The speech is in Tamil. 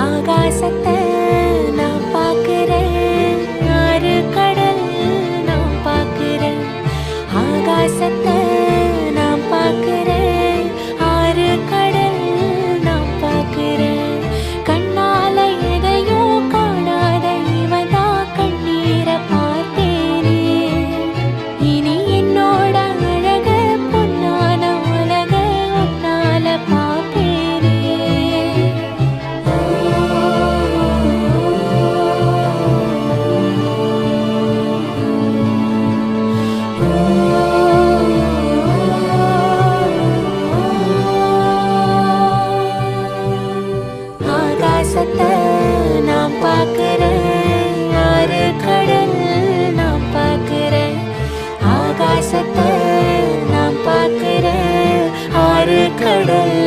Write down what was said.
ஆகாசத்தை நான் பார்க்கிறேன், ஆறு கடல் நான் பார்க்கிறேன். ஆகாசத்தை நான் பார்க்கிறேன், ஆறு கடல் நான் பார்க்கிறேன். கண்ணால எதையோ காணாத இவதா கண்ணீரை பார்த்தேனே. இனி என்னோட அழக பொன்னான உலக உன்னால பார்ப்பேனே. ஆகாசத்தை நான் பார்க்கிறேன், ஆறு கடல் நான் பார்க்கிறேன். ஆகாசத்தை நான் பார்க்கிறேன், ஆறு கடல்